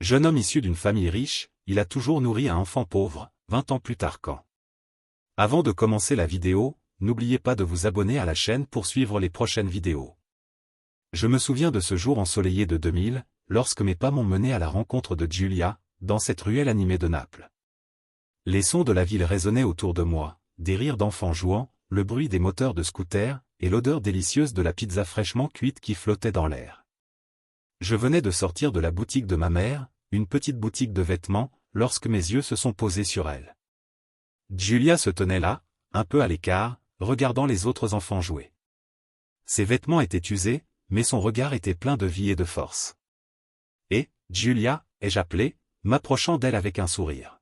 Jeune homme issu d'une famille riche, il a toujours nourri un enfant pauvre, 20 ans plus tard quand. Avant de commencer la vidéo, n'oubliez pas de vous abonner à la chaîne pour suivre les prochaines vidéos. Je me souviens de ce jour ensoleillé de 2000, lorsque mes pas m'ont mené à la rencontre de Giulia, dans cette ruelle animée de Naples. Les sons de la ville résonnaient autour de moi, des rires d'enfants jouant, le bruit des moteurs de scooters, et l'odeur délicieuse de la pizza fraîchement cuite qui flottait dans l'air. Je venais de sortir de la boutique de ma mère, une petite boutique de vêtements, lorsque mes yeux se sont posés sur elle. Giulia se tenait là, un peu à l'écart, regardant les autres enfants jouer. Ses vêtements étaient usés, mais son regard était plein de vie et de force. « Et, Giulia » ai-je appelé, m'approchant d'elle avec un sourire.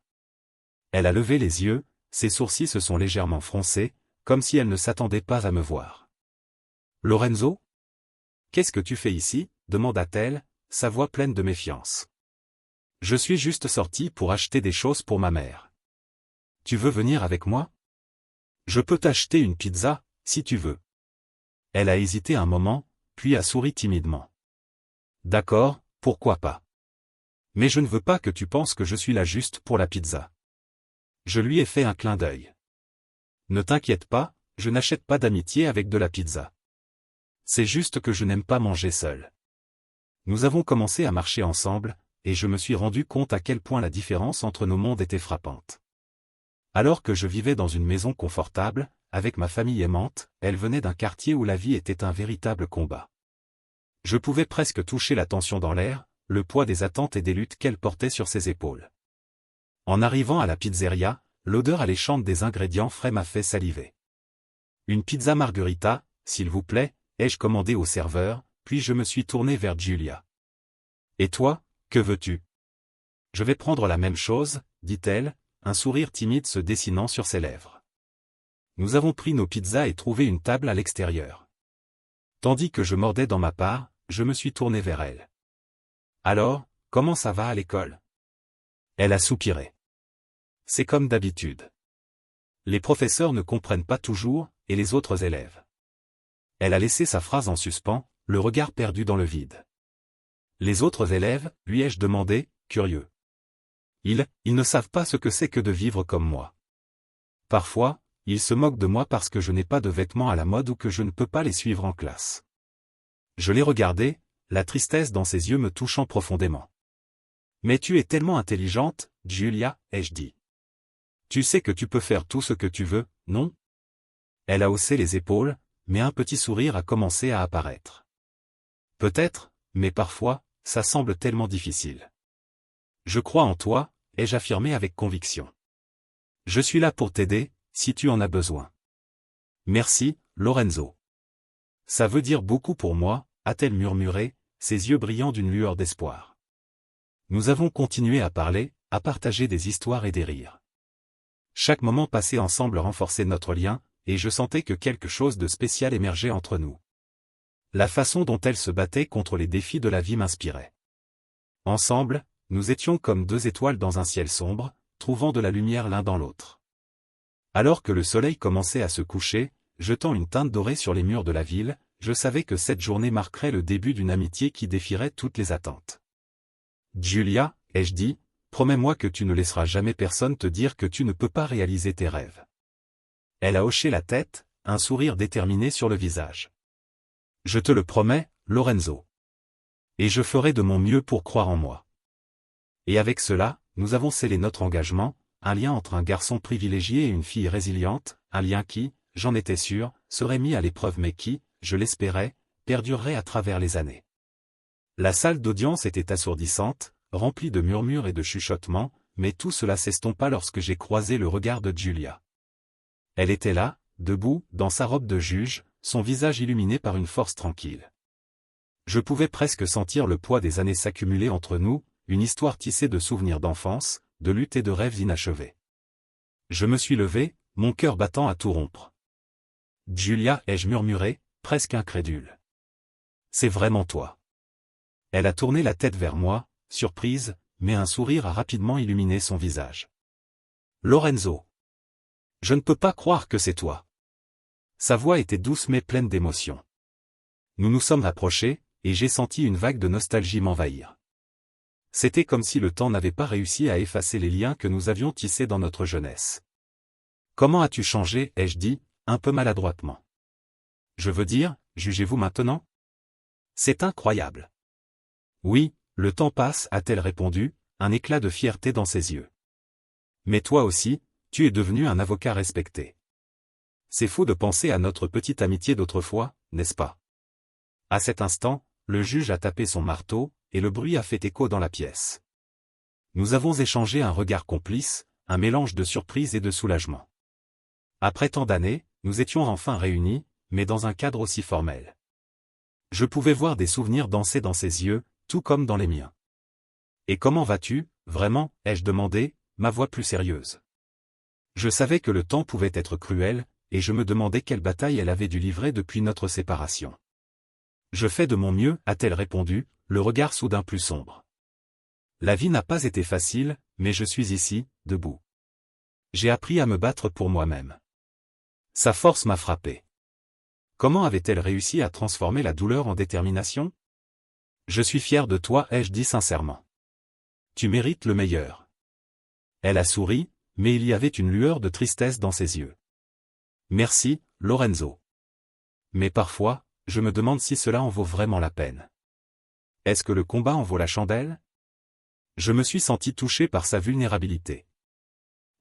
Elle a levé les yeux, ses sourcils se sont légèrement froncés, comme si elle ne s'attendait pas à me voir. « Lorenzo ? Qu'est-ce que tu fais ici » demanda-t-elle, sa voix pleine de méfiance. « Je suis juste sortie pour acheter des choses pour ma mère. Tu veux venir avec moi ? Je peux t'acheter une pizza, si tu veux. » Elle a hésité un moment, puis a souri timidement. « D'accord, pourquoi pas. Mais je ne veux pas que tu penses que je suis là juste pour la pizza. » Je lui ai fait un clin d'œil. « Ne t'inquiète pas, je n'achète pas d'amitié avec de la pizza. C'est juste que je n'aime pas manger seul. » Nous avons commencé à marcher ensemble, et je me suis rendu compte à quel point la différence entre nos mondes était frappante. Alors que je vivais dans une maison confortable, avec ma famille aimante, elle venait d'un quartier où la vie était un véritable combat. Je pouvais presque toucher la tension dans l'air, le poids des attentes et des luttes qu'elle portait sur ses épaules. En arrivant à la pizzeria, l'odeur alléchante des ingrédients frais m'a fait saliver. « Une pizza margherita, s'il vous plaît » ai-je commandé au serveur, puis je me suis tourné vers Giulia. « Et toi, que veux-tu » ? « Je vais prendre la même chose, » dit-elle, un sourire timide se dessinant sur ses lèvres. Nous avons pris nos pizzas et trouvé une table à l'extérieur. Tandis que je mordais dans ma part, je me suis tourné vers elle. « Alors, comment ça va à l'école » ? Elle a soupiré. « C'est comme d'habitude. Les professeurs ne comprennent pas toujours, et les autres élèves. » Elle a laissé sa phrase en suspens, le regard perdu dans le vide. « Les autres élèves, lui ai-je demandé, curieux. Ils ne savent pas ce que c'est que de vivre comme moi. Parfois, ils se moquent de moi parce que je n'ai pas de vêtements à la mode ou que je ne peux pas les suivre en classe. » Je l'ai regardé, la tristesse dans ses yeux me touchant profondément. « Mais tu es tellement intelligente, Giulia, ai-je dit. Tu sais que tu peux faire tout ce que tu veux, non ?» Elle a haussé les épaules, mais un petit sourire a commencé à apparaître. « Peut-être, mais parfois, ça semble tellement difficile. Je crois en toi, ai-je affirmé avec conviction. Je suis là pour t'aider, si tu en as besoin. Merci, Lorenzo. Ça veut dire beaucoup pour moi, a-t-elle murmuré, ses yeux brillant d'une lueur d'espoir. Nous avons continué à parler, à partager des histoires et des rires. Chaque moment passé ensemble renforçait notre lien, et je sentais que quelque chose de spécial émergeait entre nous. La façon dont elle se battait contre les défis de la vie m'inspirait. Ensemble, nous étions comme deux étoiles dans un ciel sombre, trouvant de la lumière l'un dans l'autre. Alors que le soleil commençait à se coucher, jetant une teinte dorée sur les murs de la ville, je savais que cette journée marquerait le début d'une amitié qui défierait toutes les attentes. « Giulia, ai-je dit, promets-moi que tu ne laisseras jamais personne te dire que tu ne peux pas réaliser tes rêves. » Elle a hoché la tête, un sourire déterminé sur le visage. « Je te le promets, Lorenzo. Et je ferai de mon mieux pour croire en moi. » Et avec cela, nous avons scellé notre engagement, un lien entre un garçon privilégié et une fille résiliente, un lien qui, j'en étais sûr, serait mis à l'épreuve mais qui, je l'espérais, perdurerait à travers les années. La salle d'audience était assourdissante, remplie de murmures et de chuchotements, mais tout cela s'estompa lorsque j'ai croisé le regard de Giulia. Elle était là, debout, dans sa robe de juge, son visage illuminé par une force tranquille. Je pouvais presque sentir le poids des années s'accumuler entre nous, une histoire tissée de souvenirs d'enfance, de luttes et de rêves inachevés. Je me suis levé, mon cœur battant à tout rompre. « Giulia, ai-je murmuré, presque incrédule. C'est vraiment toi. » Elle a tourné la tête vers moi, surprise, mais un sourire a rapidement illuminé son visage. « Lorenzo. Je ne peux pas croire que c'est toi. » Sa voix était douce mais pleine d'émotion. Nous nous sommes approchés, et j'ai senti une vague de nostalgie m'envahir. C'était comme si le temps n'avait pas réussi à effacer les liens que nous avions tissés dans notre jeunesse. Comment as-tu changé, ai-je dit, un peu maladroitement. Je veux dire, jugez-vous maintenant? C'est incroyable. Oui, le temps passe, a-t-elle répondu, un éclat de fierté dans ses yeux. Mais toi aussi, tu es devenu un avocat respecté. C'est fou de penser à notre petite amitié d'autrefois, n'est-ce pas? À cet instant, le juge a tapé son marteau, et le bruit a fait écho dans la pièce. Nous avons échangé un regard complice, un mélange de surprise et de soulagement. Après tant d'années, nous étions enfin réunis, mais dans un cadre aussi formel. Je pouvais voir des souvenirs danser dans ses yeux, tout comme dans les miens. Et comment vas-tu, vraiment, ai-je demandé, ma voix plus sérieuse. Je savais que le temps pouvait être cruel, et je me demandais quelle bataille elle avait dû livrer depuis notre séparation. Je fais de mon mieux, a-t-elle répondu, le regard soudain plus sombre. La vie n'a pas été facile, mais je suis ici, debout. J'ai appris à me battre pour moi-même. Sa force m'a frappé. Comment avait-elle réussi à transformer la douleur en détermination? Je suis fier de toi, ai-je dit sincèrement. Tu mérites le meilleur. Elle a souri, mais il y avait une lueur de tristesse dans ses yeux. Merci, Lorenzo. Mais parfois, je me demande si cela en vaut vraiment la peine. Est-ce que le combat en vaut la chandelle? Je me suis senti touché par sa vulnérabilité.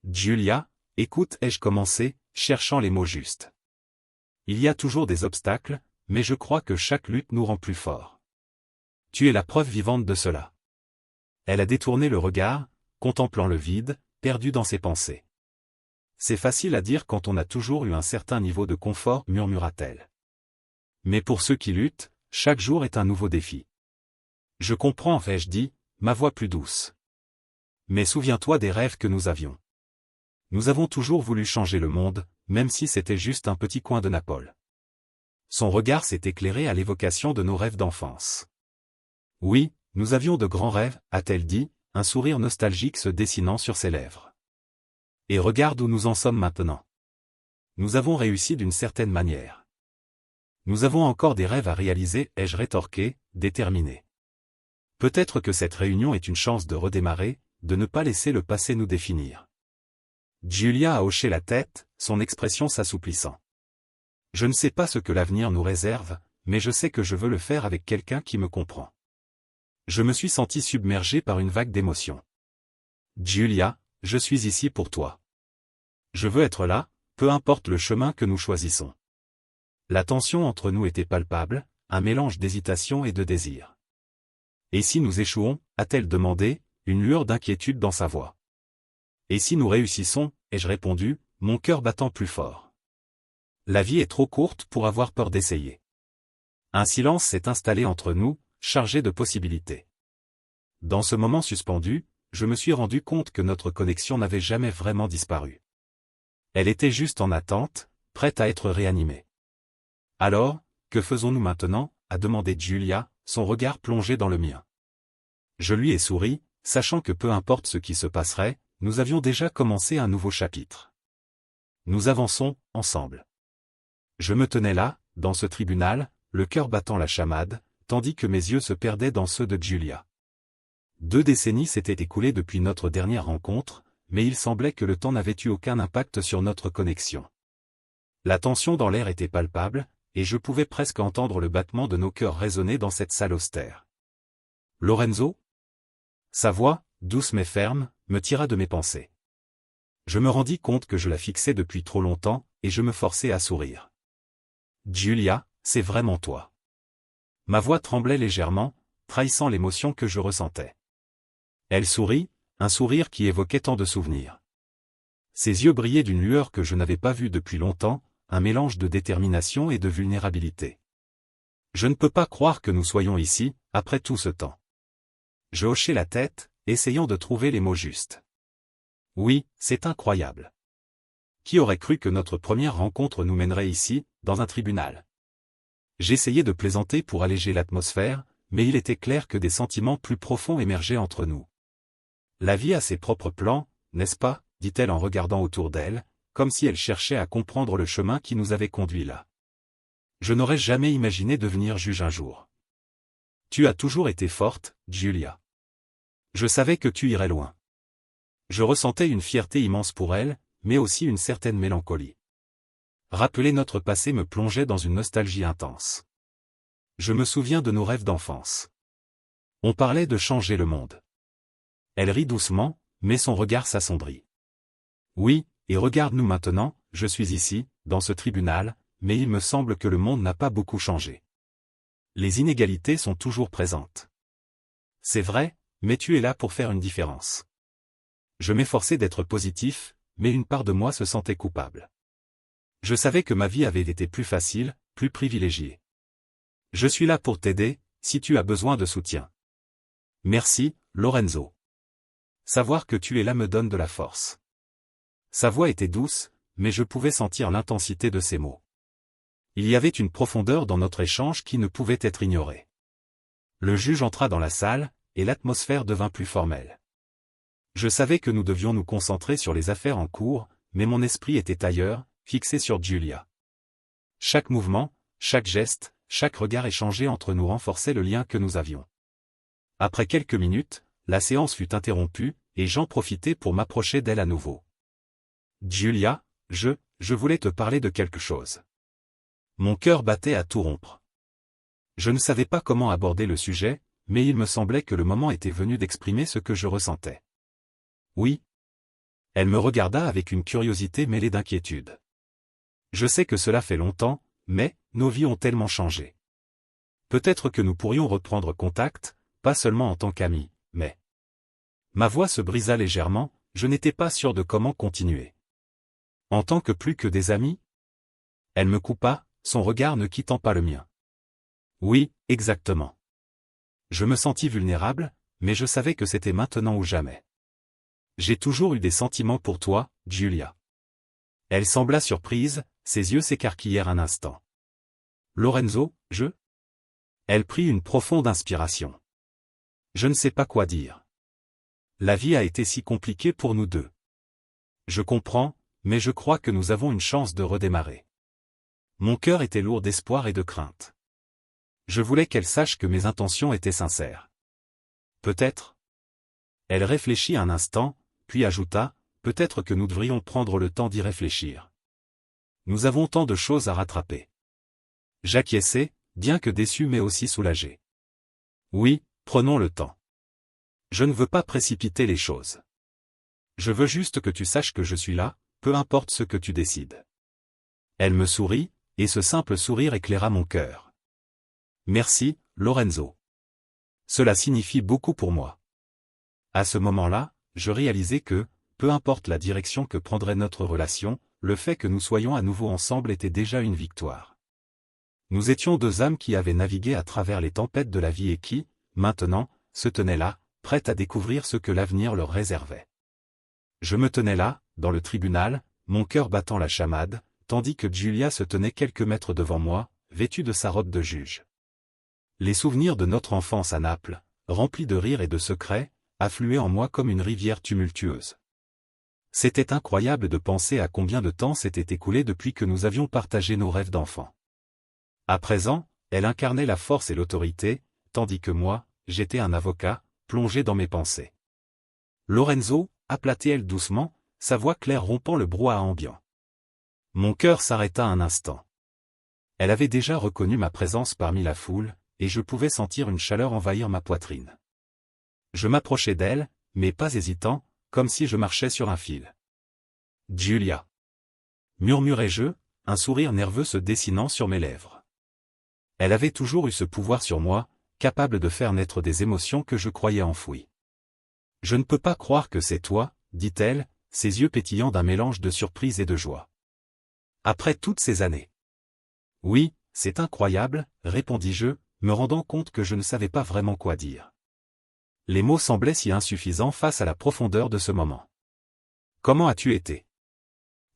Giulia, écoute, ai-je commencé, cherchant les mots justes. Il y a toujours des obstacles, mais je crois que chaque lutte nous rend plus forts. Tu es la preuve vivante de cela. Elle a détourné le regard, contemplant le vide, perdu dans ses pensées. C'est facile à dire quand on a toujours eu un certain niveau de confort, murmura-t-elle. Mais pour ceux qui luttent, chaque jour est un nouveau défi. Je comprends, ai-je dit, ma voix plus douce. Mais souviens-toi des rêves que nous avions. Nous avons toujours voulu changer le monde, même si c'était juste un petit coin de Naples. Son regard s'est éclairé à l'évocation de nos rêves d'enfance. Oui, nous avions de grands rêves, a-t-elle dit, un sourire nostalgique se dessinant sur ses lèvres. Et regarde où nous en sommes maintenant. Nous avons réussi d'une certaine manière. Nous avons encore des rêves à réaliser, ai-je rétorqué, déterminé. Peut-être que cette réunion est une chance de redémarrer, de ne pas laisser le passé nous définir. Giulia a hoché la tête, son expression s'assouplissant. Je ne sais pas ce que l'avenir nous réserve, mais je sais que je veux le faire avec quelqu'un qui me comprend. Je me suis senti submergé par une vague d'émotions. Giulia, je suis ici pour toi. Je veux être là, peu importe le chemin que nous choisissons. La tension entre nous était palpable, un mélange d'hésitation et de désir. Et si nous échouons, a-t-elle demandé, une lueur d'inquiétude dans sa voix. Et si nous réussissons, ai-je répondu, mon cœur battant plus fort. La vie est trop courte pour avoir peur d'essayer. Un silence s'est installé entre nous, chargé de possibilités. Dans ce moment suspendu, je me suis rendu compte que notre connexion n'avait jamais vraiment disparu. Elle était juste en attente, prête à être réanimée. Alors, que faisons-nous maintenant, a demandé Giulia, son regard plongé dans le mien. Je lui ai souri, sachant que peu importe ce qui se passerait, nous avions déjà commencé un nouveau chapitre. Nous avançons, ensemble. Je me tenais là, dans ce tribunal, le cœur battant la chamade, tandis que mes yeux se perdaient dans ceux de Giulia. 2 décennies s'étaient écoulées depuis notre dernière rencontre, mais il semblait que le temps n'avait eu aucun impact sur notre connexion. La tension dans l'air était palpable, et je pouvais presque entendre le battement de nos cœurs résonner dans cette salle austère. Lorenzo? Sa voix, douce mais ferme, me tira de mes pensées. Je me rendis compte que je la fixais depuis trop longtemps, et je me forçais à sourire. Giulia, c'est vraiment toi. Ma voix tremblait légèrement, trahissant l'émotion que je ressentais. Elle sourit, un sourire qui évoquait tant de souvenirs. Ses yeux brillaient d'une lueur que je n'avais pas vue depuis longtemps, un mélange de détermination et de vulnérabilité. Je ne peux pas croire que nous soyons ici, après tout ce temps. Je hochai la tête, essayant de trouver les mots justes. Oui, c'est incroyable. Qui aurait cru que notre première rencontre nous mènerait ici, dans un tribunal? J'essayais de plaisanter pour alléger l'atmosphère, mais il était clair que des sentiments plus profonds émergeaient entre nous. La vie a ses propres plans, n'est-ce pas, dit-elle en regardant autour d'elle, comme si elle cherchait à comprendre le chemin qui nous avait conduits là. Je n'aurais jamais imaginé devenir juge un jour. Tu as toujours été forte, Giulia. Je savais que tu irais loin. Je ressentais une fierté immense pour elle, mais aussi une certaine mélancolie. Rappeler notre passé me plongeait dans une nostalgie intense. Je me souviens de nos rêves d'enfance. On parlait de changer le monde. Elle rit doucement, mais son regard s'assombrit. Oui, et regarde-nous maintenant, je suis ici, dans ce tribunal, mais il me semble que le monde n'a pas beaucoup changé. Les inégalités sont toujours présentes. C'est vrai, mais tu es là pour faire une différence. Je m'efforçais d'être positif, mais une part de moi se sentait coupable. Je savais que ma vie avait été plus facile, plus privilégiée. Je suis là pour t'aider, si tu as besoin de soutien. Merci, Lorenzo. Savoir que tu es là me donne de la force. Sa voix était douce, mais je pouvais sentir l'intensité de ses mots. Il y avait une profondeur dans notre échange qui ne pouvait être ignorée. Le juge entra dans la salle, et l'atmosphère devint plus formelle. Je savais que nous devions nous concentrer sur les affaires en cours, mais mon esprit était ailleurs, fixé sur Julia. Chaque mouvement, chaque geste, chaque regard échangé entre nous renforçait le lien que nous avions. Après quelques minutes, la séance fut interrompue, et j'en profitai pour m'approcher d'elle à nouveau. Julia, je voulais te parler de quelque chose. Mon cœur battait à tout rompre. Je ne savais pas comment aborder le sujet, mais il me semblait que le moment était venu d'exprimer ce que je ressentais. Oui. Elle me regarda avec une curiosité mêlée d'inquiétude. Je sais que cela fait longtemps, mais nos vies ont tellement changé. Peut-être que nous pourrions reprendre contact, pas seulement en tant qu'amis, mais... Ma voix se brisa légèrement, je n'étais pas sûr de comment continuer. En tant que plus que des amis? Elle me coupa, son regard ne quittant pas le mien. Oui, exactement. Je me sentis vulnérable, mais je savais que c'était maintenant ou jamais. J'ai toujours eu des sentiments pour toi, Julia. Elle sembla surprise, ses yeux s'écarquillèrent un instant. Lorenzo, Elle prit une profonde inspiration. Je ne sais pas quoi dire. La vie a été si compliquée pour nous deux. Je comprends, mais je crois que nous avons une chance de redémarrer. Mon cœur était lourd d'espoir et de crainte. Je voulais qu'elle sache que mes intentions étaient sincères. Peut-être. Elle réfléchit un instant, puis ajouta, peut-être que nous devrions prendre le temps d'y réfléchir. Nous avons tant de choses à rattraper. J'acquiesçai, bien que déçu mais aussi soulagé. Oui, prenons le temps. Je ne veux pas précipiter les choses. Je veux juste que tu saches que je suis là, peu importe ce que tu décides. Elle me sourit, et ce simple sourire éclaira mon cœur. Merci, Lorenzo. Cela signifie beaucoup pour moi. À ce moment-là, je réalisai que, peu importe la direction que prendrait notre relation, le fait que nous soyons à nouveau ensemble était déjà une victoire. Nous étions deux âmes qui avaient navigué à travers les tempêtes de la vie et qui, maintenant, se tenaient là, prêtes à découvrir ce que l'avenir leur réservait. Je me tenais là, dans le tribunal, mon cœur battant la chamade, tandis que Julia se tenait quelques mètres devant moi, vêtue de sa robe de juge. Les souvenirs de notre enfance à Naples, remplis de rires et de secrets, affluaient en moi comme une rivière tumultueuse. C'était incroyable de penser à combien de temps s'était écoulé depuis que nous avions partagé nos rêves d'enfants. À présent, elle incarnait la force et l'autorité, tandis que moi, j'étais un avocat, plongé dans mes pensées. Lorenzo, aplatait-elle doucement, sa voix claire rompant le brouhaha ambiant. Mon cœur s'arrêta un instant. Elle avait déjà reconnu ma présence parmi la foule, et je pouvais sentir une chaleur envahir ma poitrine. Je m'approchai d'elle, mais pas hésitant, comme si je marchais sur un fil. « Julia !» murmurai-je, un sourire nerveux se dessinant sur mes lèvres. Elle avait toujours eu ce pouvoir sur moi, capable de faire naître des émotions que je croyais enfouies. « Je ne peux pas croire que c'est toi, » dit-elle, ses yeux pétillant d'un mélange de surprise et de joie. « Après toutes ces années. »« Oui, c'est incroyable, » répondis-je, me rendant compte que je ne savais pas vraiment quoi dire. Les mots semblaient si insuffisants face à la profondeur de ce moment. « Comment as-tu été ?»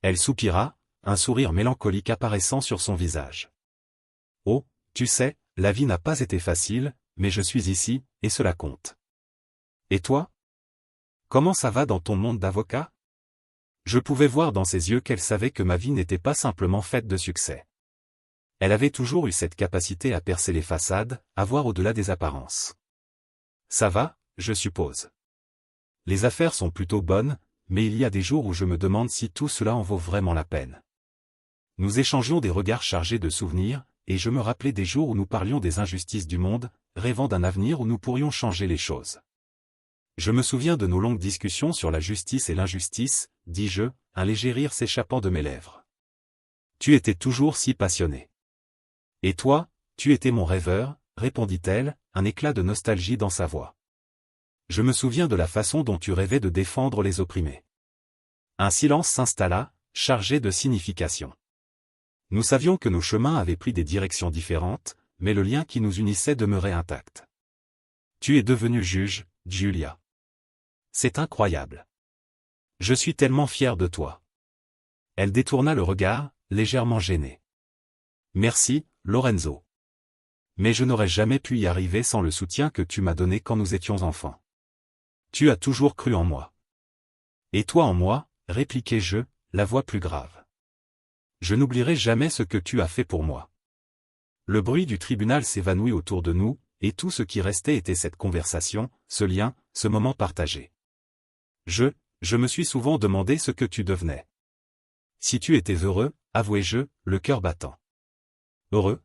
Elle soupira, un sourire mélancolique apparaissant sur son visage. « Oh, tu sais, la vie n'a pas été facile, mais je suis ici, et cela compte. Et toi ? Comment ça va dans ton monde d'avocat ? » Je pouvais voir dans ses yeux qu'elle savait que ma vie n'était pas simplement faite de succès. Elle avait toujours eu cette capacité à percer les façades, à voir au-delà des apparences. « Ça va, je suppose. » Les affaires sont plutôt bonnes, mais il y a des jours où je me demande si tout cela en vaut vraiment la peine. Nous échangions des regards chargés de souvenirs, et je me rappelais des jours où nous parlions des injustices du monde, rêvant d'un avenir où nous pourrions changer les choses. Je me souviens de nos longues discussions sur la justice et l'injustice, dis-je, un léger rire s'échappant de mes lèvres. Tu étais toujours si passionné. Et toi, tu étais mon rêveur, répondit-elle, un éclat de nostalgie dans sa voix. Je me souviens de la façon dont tu rêvais de défendre les opprimés. Un silence s'installa, chargé de signification. Nous savions que nos chemins avaient pris des directions différentes, mais le lien qui nous unissait demeurait intact. Tu es devenue juge, Giulia. C'est incroyable. Je suis tellement fier de toi. Elle détourna le regard, légèrement gênée. Merci, Lorenzo. Mais je n'aurais jamais pu y arriver sans le soutien que tu m'as donné quand nous étions enfants. Tu as toujours cru en moi. Et toi en moi, répliquai-je, la voix plus grave. Je n'oublierai jamais ce que tu as fait pour moi. Le bruit du tribunal s'évanouit autour de nous, et tout ce qui restait était cette conversation, ce lien, ce moment partagé. Je me suis souvent demandé ce que tu devenais. Si tu étais heureux, avouai-je, le cœur battant. Heureux?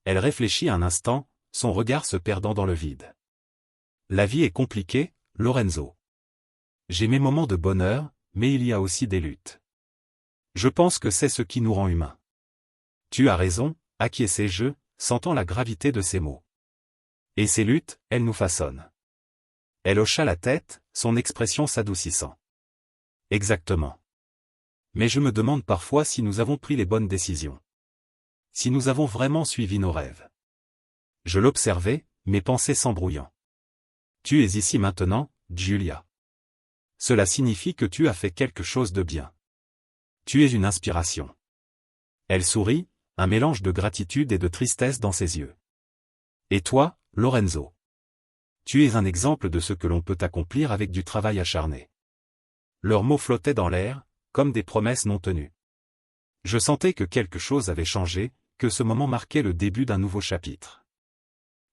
Elle réfléchit un instant, son regard se perdant dans le vide. La vie est compliquée, Lorenzo. J'ai mes moments de bonheur, mais il y a aussi des luttes. Je pense que c'est ce qui nous rend humains. Tu as raison, acquiesçai-je, sentant la gravité de ces mots. Et ces luttes, elles nous façonnent. Elle hocha la tête, son expression s'adoucissant. Exactement. Mais je me demande parfois si nous avons pris les bonnes décisions. Si nous avons vraiment suivi nos rêves. Je l'observais, mes pensées s'embrouillant. Tu es ici maintenant, Giulia. Cela signifie que tu as fait quelque chose de bien. Tu es une inspiration. Elle sourit, un mélange de gratitude et de tristesse dans ses yeux. Et toi, Lorenzo? Tu es un exemple de ce que l'on peut accomplir avec du travail acharné. Leurs mots flottaient dans l'air, comme des promesses non tenues. Je sentais que quelque chose avait changé, que ce moment marquait le début d'un nouveau chapitre.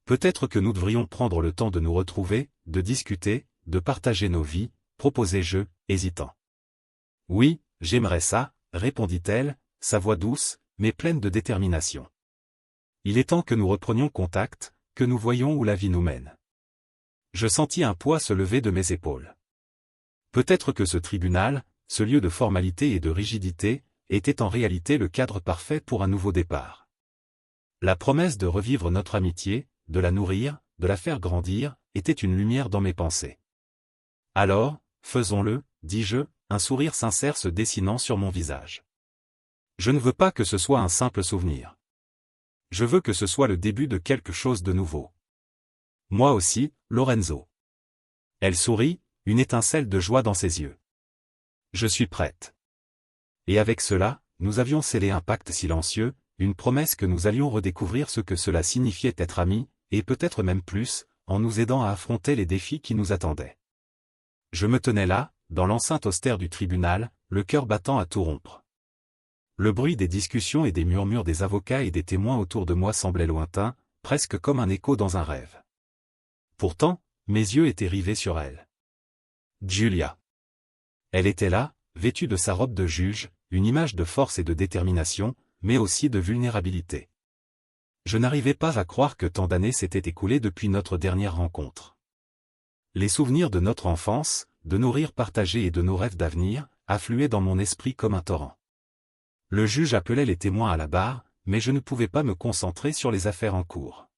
Peut-être que nous devrions prendre le temps de nous retrouver, de discuter, de partager nos vies, proposai-je, hésitant. Oui, j'aimerais ça, répondit-elle, sa voix douce, mais pleine de détermination. Il est temps que nous reprenions contact, que nous voyions où la vie nous mène. Je sentis un poids se lever de mes épaules. Peut-être que ce tribunal, ce lieu de formalité et de rigidité, était en réalité le cadre parfait pour un nouveau départ. La promesse de revivre notre amitié, de la nourrir, de la faire grandir, était une lumière dans mes pensées. Alors, faisons-le, dis-je, un sourire sincère se dessinant sur mon visage. Je ne veux pas que ce soit un simple souvenir. Je veux que ce soit le début de quelque chose de nouveau. Moi aussi, Lorenzo. Elle sourit, une étincelle de joie dans ses yeux. Je suis prête. Et avec cela, nous avions scellé un pacte silencieux, une promesse que nous allions redécouvrir ce que cela signifiait être amis, et peut-être même plus, en nous aidant à affronter les défis qui nous attendaient. Je me tenais là, dans l'enceinte austère du tribunal, le cœur battant à tout rompre. Le bruit des discussions et des murmures des avocats et des témoins autour de moi semblait lointain, presque comme un écho dans un rêve. Pourtant, mes yeux étaient rivés sur elle. Giulia. Elle était là, vêtue de sa robe de juge, une image de force et de détermination, mais aussi de vulnérabilité. Je n'arrivais pas à croire que tant d'années s'étaient écoulées depuis notre dernière rencontre. Les souvenirs de notre enfance, de nos rires partagés et de nos rêves d'avenir, affluaient dans mon esprit comme un torrent. Le juge appelait les témoins à la barre, mais je ne pouvais pas me concentrer sur les affaires en cours.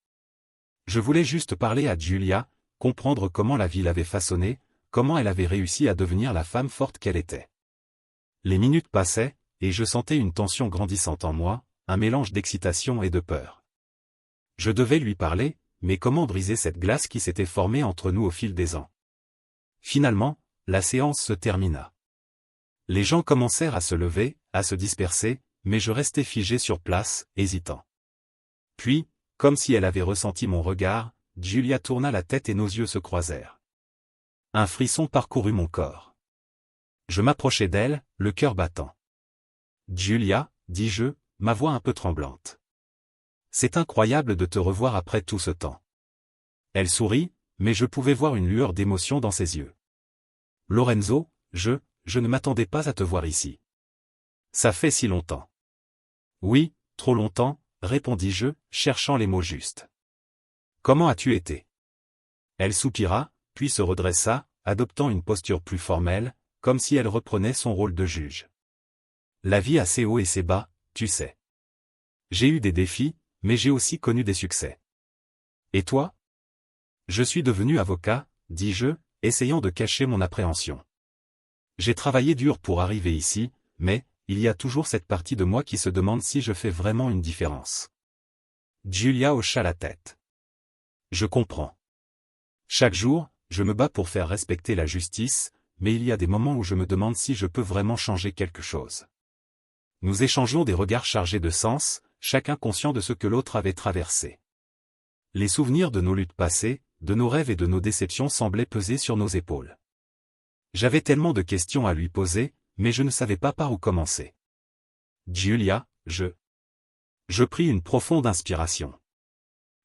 Je voulais juste parler à Giulia, comprendre comment la vie l'avait façonnée, comment elle avait réussi à devenir la femme forte qu'elle était. Les minutes passaient, et je sentais une tension grandissante en moi, un mélange d'excitation et de peur. Je devais lui parler, mais comment briser cette glace qui s'était formée entre nous au fil des ans? Finalement, la séance se termina. Les gens commencèrent à se lever, à se disperser, mais je restais figé sur place, hésitant. Puis, comme si elle avait ressenti mon regard, Giulia tourna la tête et nos yeux se croisèrent. Un frisson parcourut mon corps. Je m'approchai d'elle, le cœur battant. Giulia, dis-je, ma voix un peu tremblante. C'est incroyable de te revoir après tout ce temps. Elle sourit, mais je pouvais voir une lueur d'émotion dans ses yeux. Lorenzo, je ne m'attendais pas à te voir ici. Ça fait si longtemps. Oui, trop longtemps, répondis-je, cherchant les mots justes. Comment as-tu été? Elle soupira, puis se redressa, adoptant une posture plus formelle, comme si elle reprenait son rôle de juge. La vie a ses hauts et ses bas, tu sais. J'ai eu des défis, mais j'ai aussi connu des succès. Et toi? Je suis devenu avocat, dis-je, essayant de cacher mon appréhension. J'ai travaillé dur pour arriver ici, mais, il y a toujours cette partie de moi qui se demande si je fais vraiment une différence. Giulia hocha la tête. Je comprends. Chaque jour, je me bats pour faire respecter la justice, mais il y a des moments où je me demande si je peux vraiment changer quelque chose. Nous échangeons des regards chargés de sens, chacun conscient de ce que l'autre avait traversé. Les souvenirs de nos luttes passées, de nos rêves et de nos déceptions semblaient peser sur nos épaules. J'avais tellement de questions à lui poser, mais je ne savais pas par où commencer. Giulia, je pris une profonde inspiration.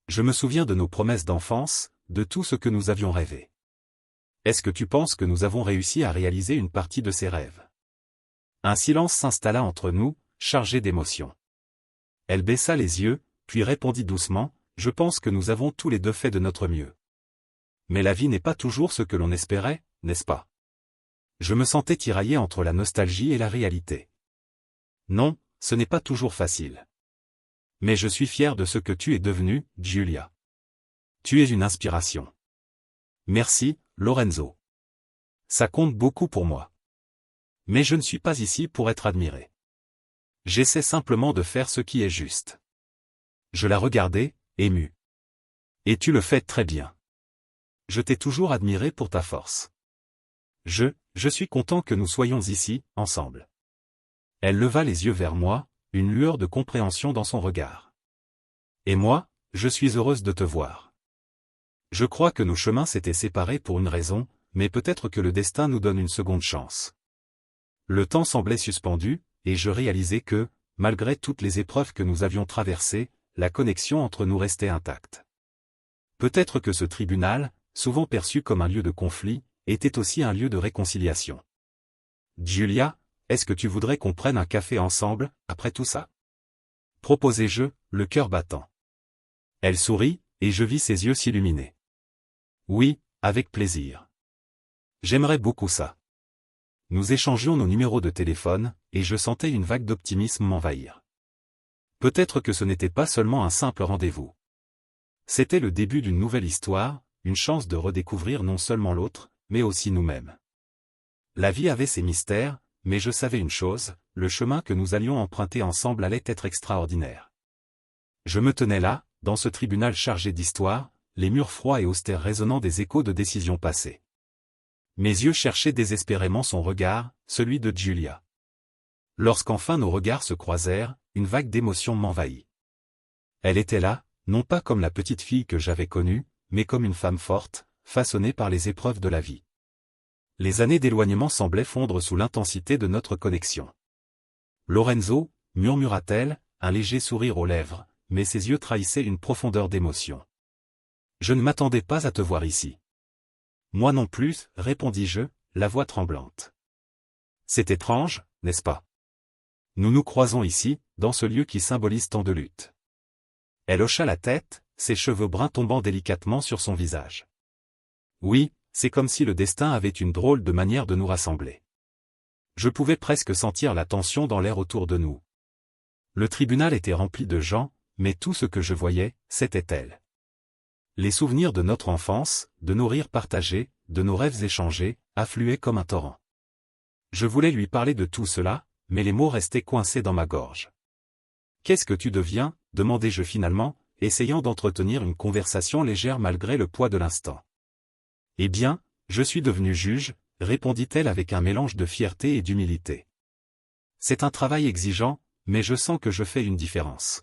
Je me souviens de nos promesses d'enfance, de tout ce que nous avions rêvé. Est-ce que tu penses que nous avons réussi à réaliser une partie de ces rêves? Un silence s'installa entre nous, chargé d'émotions. Elle baissa les yeux, puis répondit doucement, je pense que nous avons tous les deux fait de notre mieux. Mais la vie n'est pas toujours ce que l'on espérait, n'est-ce pas? Je me sentais tiraillé entre la nostalgie et la réalité. Non, ce n'est pas toujours facile. Mais je suis fier de ce que tu es devenue, Giulia. Tu es une inspiration. Merci, Lorenzo. Ça compte beaucoup pour moi. Mais je ne suis pas ici pour être admiré. J'essaie simplement de faire ce qui est juste. Je la regardai, ému. Et tu le fais très bien. Je t'ai toujours admiré pour ta force. Je suis content que nous soyons ici, ensemble. Elle leva les yeux vers moi, une lueur de compréhension dans son regard. Et moi, je suis heureuse de te voir. Je crois que nos chemins s'étaient séparés pour une raison, mais peut-être que le destin nous donne une seconde chance. Le temps semblait suspendu, et je réalisais que, malgré toutes les épreuves que nous avions traversées, la connexion entre nous restait intacte. Peut-être que ce tribunal, souvent perçu comme un lieu de conflit, était aussi un lieu de réconciliation. Giulia, est-ce que tu voudrais qu'on prenne un café ensemble, après tout ça? Proposai-je, le cœur battant. Elle sourit, et je vis ses yeux s'illuminer. Oui, avec plaisir. J'aimerais beaucoup ça. Nous échangions nos numéros de téléphone, et je sentais une vague d'optimisme m'envahir. Peut-être que ce n'était pas seulement un simple rendez-vous. C'était le début d'une nouvelle histoire, une chance de redécouvrir non seulement l'autre, mais aussi nous-mêmes. La vie avait ses mystères, mais je savais une chose, le chemin que nous allions emprunter ensemble allait être extraordinaire. Je me tenais là, dans ce tribunal chargé d'histoire, les murs froids et austères résonnant des échos de décisions passées. Mes yeux cherchaient désespérément son regard, celui de Giulia. Lorsqu'enfin nos regards se croisèrent, une vague d'émotion m'envahit. Elle était là, non pas comme la petite fille que j'avais connue, mais comme une femme forte, façonnée par les épreuves de la vie. Les années d'éloignement semblaient fondre sous l'intensité de notre connexion. Lorenzo, murmura-t-elle, un léger sourire aux lèvres, mais ses yeux trahissaient une profondeur d'émotion. Je ne m'attendais pas à te voir ici. Moi non plus, répondis-je, la voix tremblante. C'est étrange, n'est-ce pas? Nous nous croisons ici, dans ce lieu qui symbolise tant de luttes. Elle hocha la tête, ses cheveux bruns tombant délicatement sur son visage. Oui, c'est comme si le destin avait une drôle de manière de nous rassembler. Je pouvais presque sentir la tension dans l'air autour de nous. Le tribunal était rempli de gens, mais tout ce que je voyais, c'était elle. Les souvenirs de notre enfance, de nos rires partagés, de nos rêves échangés, affluaient comme un torrent. Je voulais lui parler de tout cela, mais les mots restaient coincés dans ma gorge. « Qu'est-ce que tu deviens ?» demandai-je finalement, essayant d'entretenir une conversation légère malgré le poids de l'instant. « Eh bien, je suis devenu juge, » répondit-elle avec un mélange de fierté et d'humilité. « C'est un travail exigeant, mais je sens que je fais une différence. »«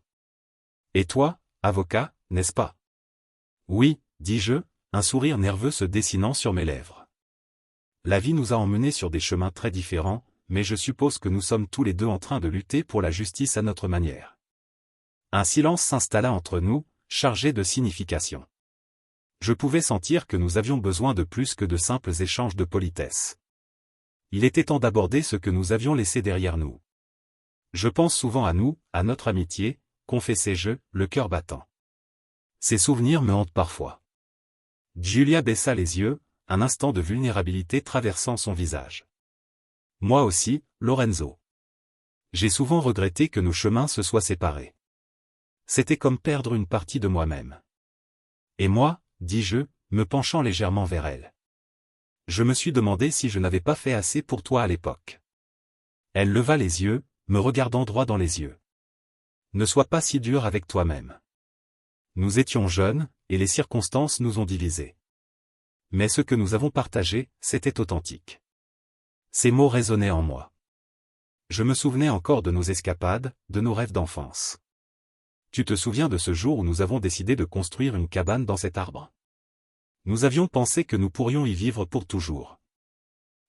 Et toi, avocat, n'est-ce pas ?» ?»« Oui, dis-je, un sourire nerveux se dessinant sur mes lèvres. La vie nous a emmenés sur des chemins très différents, mais je suppose que nous sommes tous les deux en train de lutter pour la justice à notre manière. Un silence s'installa entre nous, chargé de signification. Je pouvais sentir que nous avions besoin de plus que de simples échanges de politesse. Il était temps d'aborder ce que nous avions laissé derrière nous. Je pense souvent à nous, à notre amitié, confessai je, le cœur battant. Ces souvenirs me hantent parfois. Giulia baissa les yeux, un instant de vulnérabilité traversant son visage. Moi aussi, Lorenzo. J'ai souvent regretté que nos chemins se soient séparés. C'était comme perdre une partie de moi-même. Et moi, dis-je, me penchant légèrement vers elle. Je me suis demandé si je n'avais pas fait assez pour toi à l'époque. Elle leva les yeux, me regardant droit dans les yeux. Ne sois pas si dur avec toi-même. Nous étions jeunes, et les circonstances nous ont divisés. Mais ce que nous avons partagé, c'était authentique. Ces mots résonnaient en moi. Je me souvenais encore de nos escapades, de nos rêves d'enfance. Tu te souviens de ce jour où nous avons décidé de construire une cabane dans cet arbre? Nous avions pensé que nous pourrions y vivre pour toujours.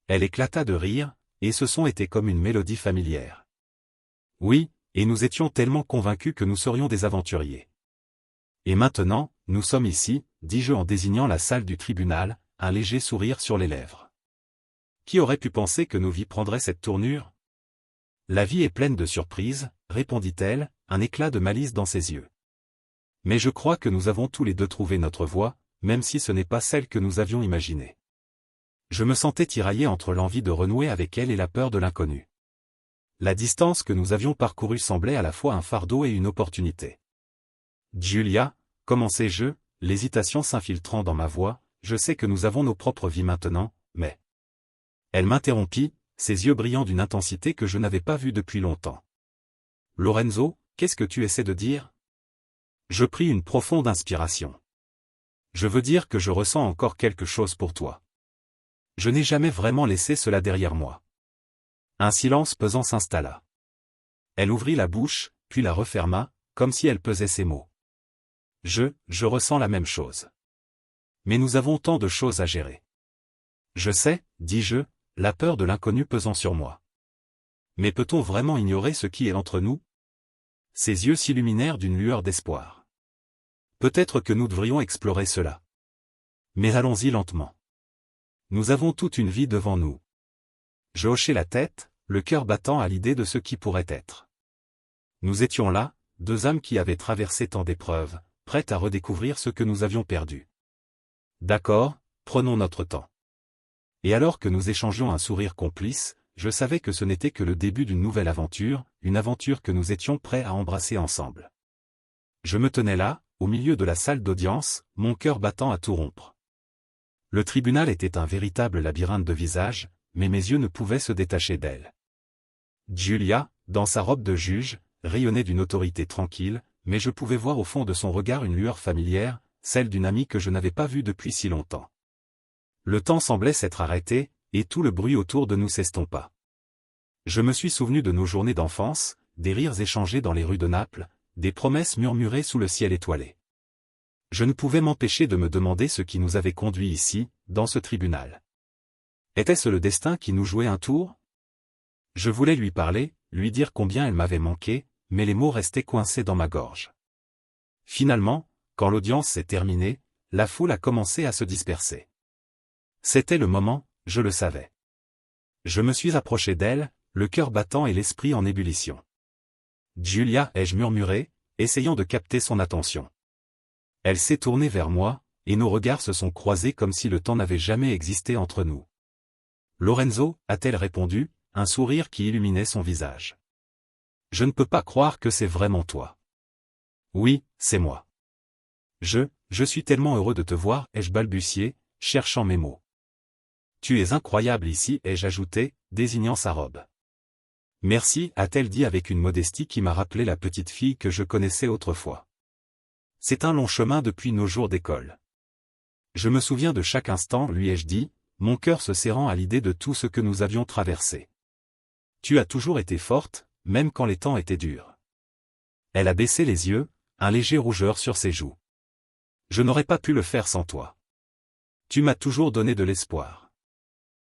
Elle éclata de rire, et ce son était comme une mélodie familière. Oui, et nous étions tellement convaincus que nous serions des aventuriers. Et maintenant, nous sommes ici, dis-je en désignant la salle du tribunal, un léger sourire sur les lèvres. Qui aurait pu penser que nos vies prendraient cette tournure? La vie est pleine de surprises, répondit-elle, un éclat de malice dans ses yeux. Mais je crois que nous avons tous les deux trouvé notre voie, même si ce n'est pas celle que nous avions imaginée. Je me sentais tiraillé entre l'envie de renouer avec elle et la peur de l'inconnu. La distance que nous avions parcourue semblait à la fois un fardeau et une opportunité. Giulia, commençai-je, l'hésitation s'infiltrant dans ma voix, je sais que nous avons nos propres vies maintenant, mais... Elle m'interrompit, ses yeux brillant d'une intensité que je n'avais pas vue depuis longtemps. Lorenzo, qu'est-ce que tu essaies de dire? Je pris une profonde inspiration. Je veux dire que je ressens encore quelque chose pour toi. Je n'ai jamais vraiment laissé cela derrière moi. Un silence pesant s'installa. Elle ouvrit la bouche, puis la referma, comme si elle pesait ses mots. Je ressens la même chose. Mais nous avons tant de choses à gérer. Je sais, dis-je, la peur de l'inconnu pesant sur moi. Mais peut-on vraiment ignorer ce qui est entre nous? Ses yeux s'illuminèrent d'une lueur d'espoir. Peut-être que nous devrions explorer cela. Mais allons-y lentement. Nous avons toute une vie devant nous. Je hochai la tête, le cœur battant à l'idée de ce qui pourrait être. Nous étions là, deux âmes qui avaient traversé tant d'épreuves, prêtes à redécouvrir ce que nous avions perdu. D'accord, prenons notre temps. Et alors que nous échangions un sourire complice, je savais que ce n'était que le début d'une nouvelle aventure, une aventure que nous étions prêts à embrasser ensemble. Je me tenais là, au milieu de la salle d'audience, mon cœur battant à tout rompre. Le tribunal était un véritable labyrinthe de visages, mais mes yeux ne pouvaient se détacher d'elle. Giulia, dans sa robe de juge, rayonnait d'une autorité tranquille, mais je pouvais voir au fond de son regard une lueur familière, celle d'une amie que je n'avais pas vue depuis si longtemps. Le temps semblait s'être arrêté, et tout le bruit autour de nous s'estompa. Je me suis souvenu de nos journées d'enfance, des rires échangés dans les rues de Naples, des promesses murmurées sous le ciel étoilé. Je ne pouvais m'empêcher de me demander ce qui nous avait conduits ici, dans ce tribunal. Était-ce le destin qui nous jouait un tour? Je voulais lui parler, lui dire combien elle m'avait manqué, mais les mots restaient coincés dans ma gorge. Finalement, quand l'audience s'est terminée, la foule a commencé à se disperser. C'était le moment, je le savais. Je me suis approché d'elle, le cœur battant et l'esprit en ébullition. Giulia, ai-je murmuré, essayant de capter son attention. Elle s'est tournée vers moi, et nos regards se sont croisés comme si le temps n'avait jamais existé entre nous. Lorenzo, a-t-elle répondu, un sourire qui illuminait son visage. Je ne peux pas croire que c'est vraiment toi. Oui, c'est moi. Je suis tellement heureux de te voir, ai-je balbutié, cherchant mes mots. Tu es incroyable ici, ai-je ajouté, désignant sa robe. Merci, a-t-elle dit avec une modestie qui m'a rappelé la petite fille que je connaissais autrefois. C'est un long chemin depuis nos jours d'école. Je me souviens de chaque instant, lui ai-je dit, mon cœur se serrant à l'idée de tout ce que nous avions traversé. Tu as toujours été forte, même quand les temps étaient durs. Elle a baissé les yeux, un léger rougeur sur ses joues. Je n'aurais pas pu le faire sans toi. Tu m'as toujours donné de l'espoir.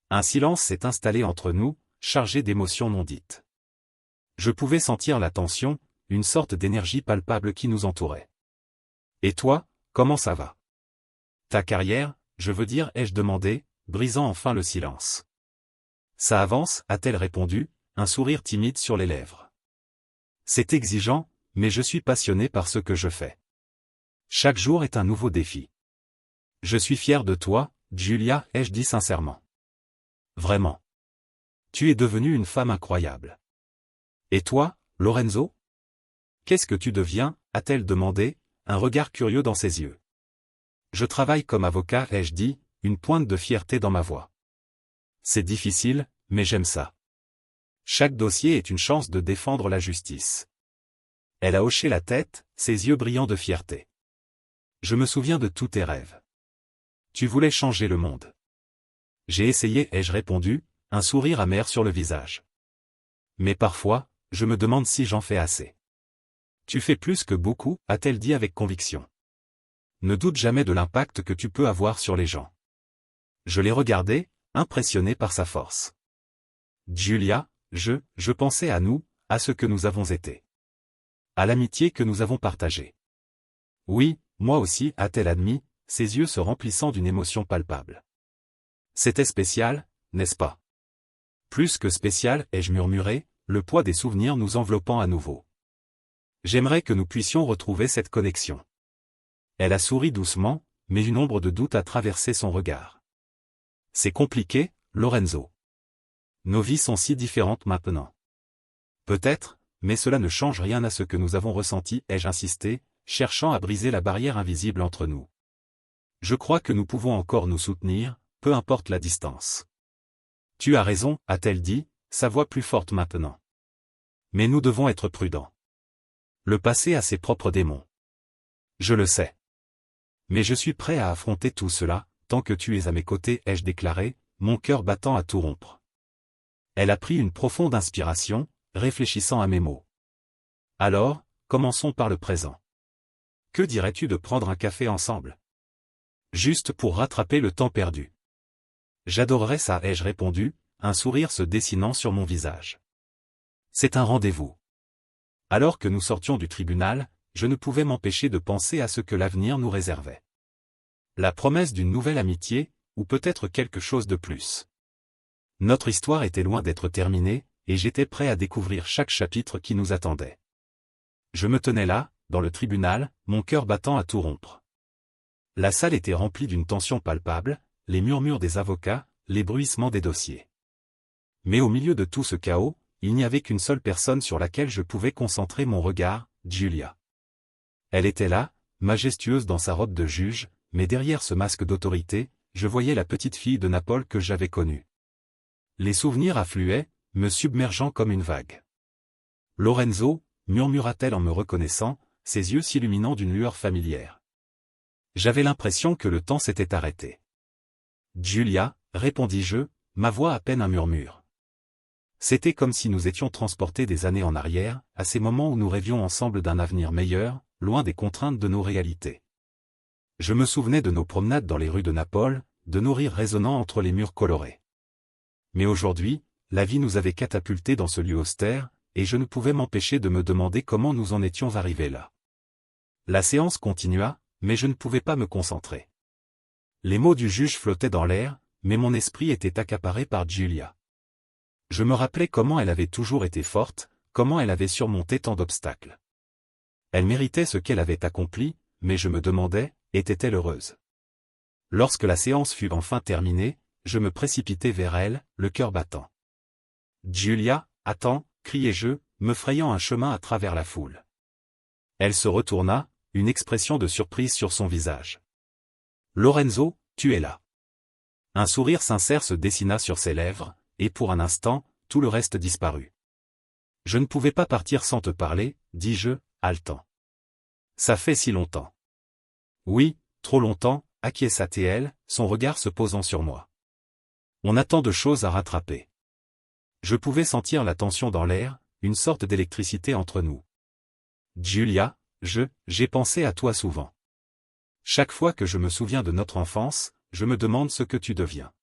Un silence s'est installé entre nous, chargé d'émotions non dites. Je pouvais sentir la tension, une sorte d'énergie palpable qui nous entourait. Et toi, comment ça va? Ta carrière, je veux dire, ai-je demandé, brisant enfin le silence. Ça avance, a-t-elle répondu, un sourire timide sur les lèvres. C'est exigeant, mais je suis passionné par ce que je fais. Chaque jour est un nouveau défi. Je suis fier de toi, Giulia, ai-je dit sincèrement. Vraiment. Tu es devenue une femme incroyable. Et toi, Lorenzo? Qu'est-ce que tu deviens, a-t-elle demandé, un regard curieux dans ses yeux. Je travaille comme avocat, ai-je dit, une pointe de fierté dans ma voix. C'est difficile, mais j'aime ça. Chaque dossier est une chance de défendre la justice. Elle a hoché la tête, ses yeux brillants de fierté. Je me souviens de tous tes rêves. Tu voulais changer le monde. J'ai essayé, ai-je répondu, un sourire amer sur le visage. Mais parfois, je me demande si j'en fais assez. Tu fais plus que beaucoup, a-t-elle dit avec conviction. Ne doute jamais de l'impact que tu peux avoir sur les gens. Je l'ai regardé, impressionné par sa force. Giulia, je pensais à nous, à ce que nous avons été. À l'amitié que nous avons partagée. Oui, moi aussi, a-t-elle admis, ses yeux se remplissant d'une émotion palpable. C'était spécial, n'est-ce pas? Plus que spécial, ai-je murmuré, le poids des souvenirs nous enveloppant à nouveau. J'aimerais que nous puissions retrouver cette connexion. Elle a souri doucement, mais une ombre de doute a traversé son regard. C'est compliqué, Lorenzo. Nos vies sont si différentes maintenant. Peut-être, mais cela ne change rien à ce que nous avons ressenti, ai-je insisté, cherchant à briser la barrière invisible entre nous. Je crois que nous pouvons encore nous soutenir, peu importe la distance. Tu as raison, a-t-elle dit, sa voix plus forte maintenant. Mais nous devons être prudents. Le passé a ses propres démons. Je le sais. Mais je suis prêt à affronter tout cela, tant que tu es à mes côtés, ai-je déclaré, mon cœur battant à tout rompre. Elle a pris une profonde inspiration, réfléchissant à mes mots. Alors, commençons par le présent. Que dirais-tu de prendre un café ensemble? Juste pour rattraper le temps perdu. J'adorerais ça, ai-je répondu, un sourire se dessinant sur mon visage. C'est un rendez-vous. Alors que nous sortions du tribunal, je ne pouvais m'empêcher de penser à ce que l'avenir nous réservait. La promesse d'une nouvelle amitié, ou peut-être quelque chose de plus. Notre histoire était loin d'être terminée, et j'étais prêt à découvrir chaque chapitre qui nous attendait. Je me tenais là, dans le tribunal, mon cœur battant à tout rompre. La salle était remplie d'une tension palpable, les murmures des avocats, les bruissements des dossiers. Mais au milieu de tout ce chaos, il n'y avait qu'une seule personne sur laquelle je pouvais concentrer mon regard, Giulia. Elle était là, majestueuse dans sa robe de juge, mais derrière ce masque d'autorité, je voyais la petite fille de Naples que j'avais connue. Les souvenirs affluaient, me submergeant comme une vague. Lorenzo, murmura-t-elle en me reconnaissant, ses yeux s'illuminant d'une lueur familière. J'avais l'impression que le temps s'était arrêté. Giulia, répondis-je, ma voix à peine un murmure. C'était comme si nous étions transportés des années en arrière, à ces moments où nous rêvions ensemble d'un avenir meilleur, loin des contraintes de nos réalités. Je me souvenais de nos promenades dans les rues de Naples, de nos rires résonnant entre les murs colorés. Mais aujourd'hui, la vie nous avait catapultés dans ce lieu austère, et je ne pouvais m'empêcher de me demander comment nous en étions arrivés là. La séance continua, mais je ne pouvais pas me concentrer. Les mots du juge flottaient dans l'air, mais mon esprit était accaparé par Giulia. Je me rappelais comment elle avait toujours été forte, comment elle avait surmonté tant d'obstacles. Elle méritait ce qu'elle avait accompli, mais je me demandais, était-elle heureuse? Lorsque la séance fut enfin terminée, je me précipitai vers elle, le cœur battant. Giulia, attends, criai-je, me frayant un chemin à travers la foule. Elle se retourna, une expression de surprise sur son visage. Lorenzo, tu es là. Un sourire sincère se dessina sur ses lèvres, et pour un instant, tout le reste disparut. Je ne pouvais pas partir sans te parler, dis-je, haletant. Ça fait si longtemps. Oui, trop longtemps, acquiesça-t-elle, son regard se posant sur moi. On a tant de choses à rattraper. Je pouvais sentir la tension dans l'air, une sorte d'électricité entre nous. Giulia, j'ai pensé à toi souvent. Chaque fois que je me souviens de notre enfance, je me demande ce que tu deviens.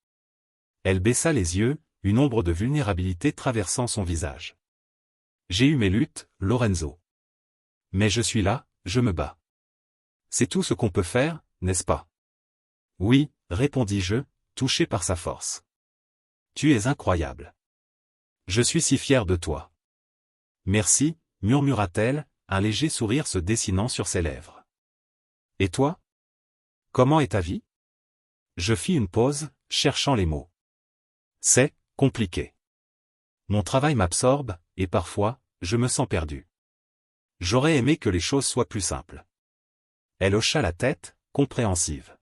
Elle baissa les yeux, une ombre de vulnérabilité traversant son visage. J'ai eu mes luttes, Lorenzo. Mais je suis là, je me bats. C'est tout ce qu'on peut faire, n'est-ce pas? Oui, répondis-je, touché par sa force. Tu es incroyable. Je suis si fier de toi. Merci, murmura-t-elle, un léger sourire se dessinant sur ses lèvres. Et toi? Comment est ta vie? Je fis une pause, cherchant les mots. C'est compliqué. Mon travail m'absorbe, et parfois, je me sens perdu. J'aurais aimé que les choses soient plus simples. Elle hocha la tête, compréhensive.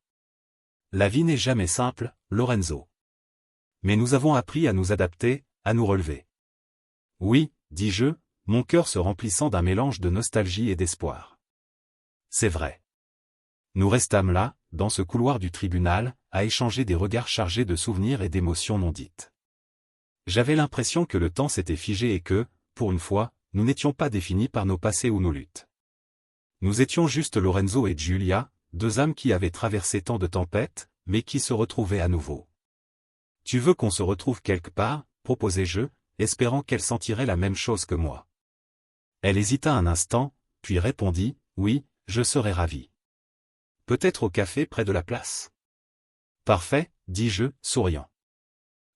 La vie n'est jamais simple, Lorenzo. Mais nous avons appris à nous adapter, à nous relever. Oui, dis-je, mon cœur se remplissant d'un mélange de nostalgie et d'espoir. C'est vrai. Nous restâmes là, dans ce couloir du tribunal, à échanger des regards chargés de souvenirs et d'émotions non dites. J'avais l'impression que le temps s'était figé et que, pour une fois, nous n'étions pas définis par nos passés ou nos luttes. Nous étions juste Lorenzo et Giulia, deux âmes qui avaient traversé tant de tempêtes, mais qui se retrouvaient à nouveau. Tu veux qu'on se retrouve quelque part, proposai-je, espérant qu'elle sentirait la même chose que moi. Elle hésita un instant, puis répondit, oui, je serais ravi. Peut-être au café près de la place. Parfait, dis-je, souriant.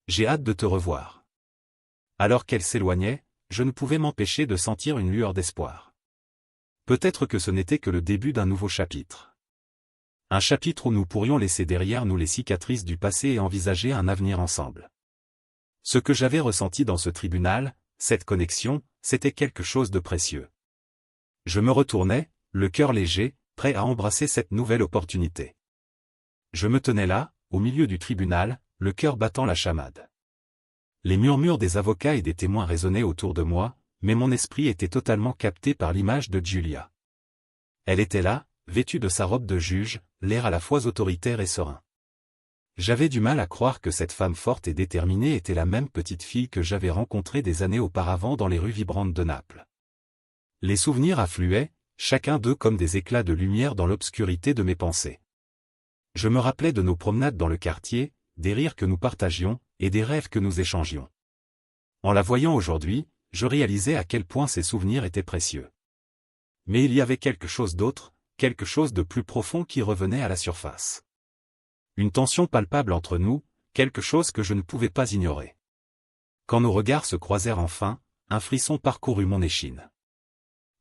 J'ai hâte de te revoir. Alors qu'elle s'éloignait, je ne pouvais m'empêcher de sentir une lueur d'espoir. Peut-être que ce n'était que le début d'un nouveau chapitre. Un chapitre où nous pourrions laisser derrière nous les cicatrices du passé et envisager un avenir ensemble. Ce que j'avais ressenti dans ce tribunal, cette connexion, c'était quelque chose de précieux. Je me retournais, le cœur léger, prêt à embrasser cette nouvelle opportunité. Je me tenais là, au milieu du tribunal, le cœur battant la chamade. Les murmures des avocats et des témoins résonnaient autour de moi, mais mon esprit était totalement capté par l'image de Giulia. Elle était là, vêtue de sa robe de juge, l'air à la fois autoritaire et serein. J'avais du mal à croire que cette femme forte et déterminée était la même petite fille que j'avais rencontrée des années auparavant dans les rues vibrantes de Naples. Les souvenirs affluaient, chacun d'eux comme des éclats de lumière dans l'obscurité de mes pensées. Je me rappelais de nos promenades dans le quartier, des rires que nous partagions, et des rêves que nous échangions. En la voyant aujourd'hui, je réalisais à quel point ces souvenirs étaient précieux. Mais il y avait quelque chose d'autre, quelque chose de plus profond qui revenait à la surface. Une tension palpable entre nous, quelque chose que je ne pouvais pas ignorer. Quand nos regards se croisèrent enfin, un frisson parcourut mon échine.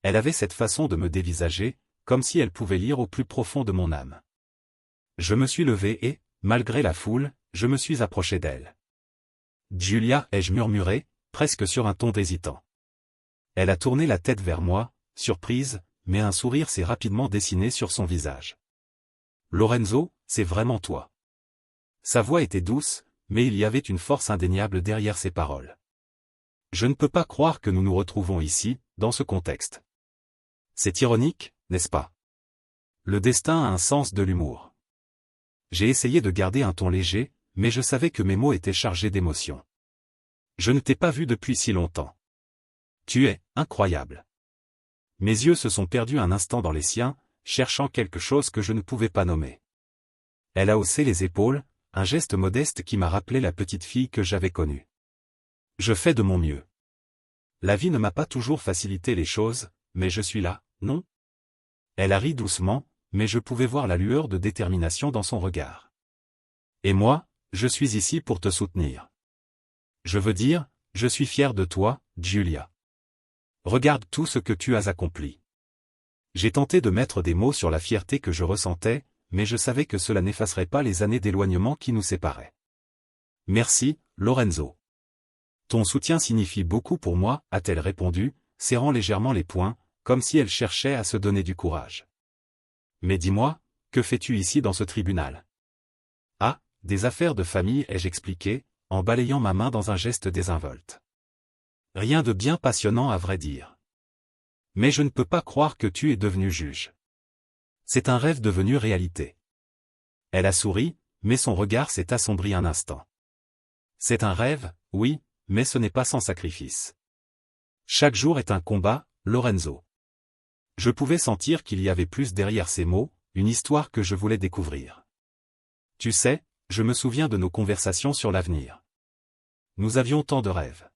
Elle avait cette façon de me dévisager, comme si elle pouvait lire au plus profond de mon âme. Je me suis levé et, malgré la foule, je me suis approché d'elle. Giulia, ai-je murmuré, presque sur un ton hésitant. Elle a tourné la tête vers moi, surprise, mais un sourire s'est rapidement dessiné sur son visage. Lorenzo, c'est vraiment toi. Sa voix était douce, mais il y avait une force indéniable derrière ses paroles. Je ne peux pas croire que nous nous retrouvons ici, dans ce contexte. C'est ironique, n'est-ce pas? Le destin a un sens de l'humour. J'ai essayé de garder un ton léger, mais je savais que mes mots étaient chargés d'émotion. Je ne t'ai pas vu depuis si longtemps. Tu es incroyable. Mes yeux se sont perdus un instant dans les siens, cherchant quelque chose que je ne pouvais pas nommer. Elle a haussé les épaules, un geste modeste qui m'a rappelé la petite fille que j'avais connue. Je fais de mon mieux. La vie ne m'a pas toujours facilité les choses, mais je suis là, non? Elle a ri doucement, mais je pouvais voir la lueur de détermination dans son regard. Et moi, je suis ici pour te soutenir. Je veux dire, je suis fier de toi, Giulia. Regarde tout ce que tu as accompli. J'ai tenté de mettre des mots sur la fierté que je ressentais, mais je savais que cela n'effacerait pas les années d'éloignement qui nous séparaient. Merci, Lorenzo. Ton soutien signifie beaucoup pour moi, a-t-elle répondu, serrant légèrement les poings, comme si elle cherchait à se donner du courage. Mais dis-moi, que fais-tu ici dans ce tribunal? Ah, des affaires de famille, ai-je expliqué, en balayant ma main dans un geste désinvolte. Rien de bien passionnant à vrai dire. Mais je ne peux pas croire que tu es devenu juge. C'est un rêve devenu réalité. Elle a souri, mais son regard s'est assombri un instant. C'est un rêve, oui, mais ce n'est pas sans sacrifice. Chaque jour est un combat, Lorenzo. Je pouvais sentir qu'il y avait plus derrière ces mots, une histoire que je voulais découvrir. Tu sais, je me souviens de nos conversations sur l'avenir. Nous avions tant de rêves.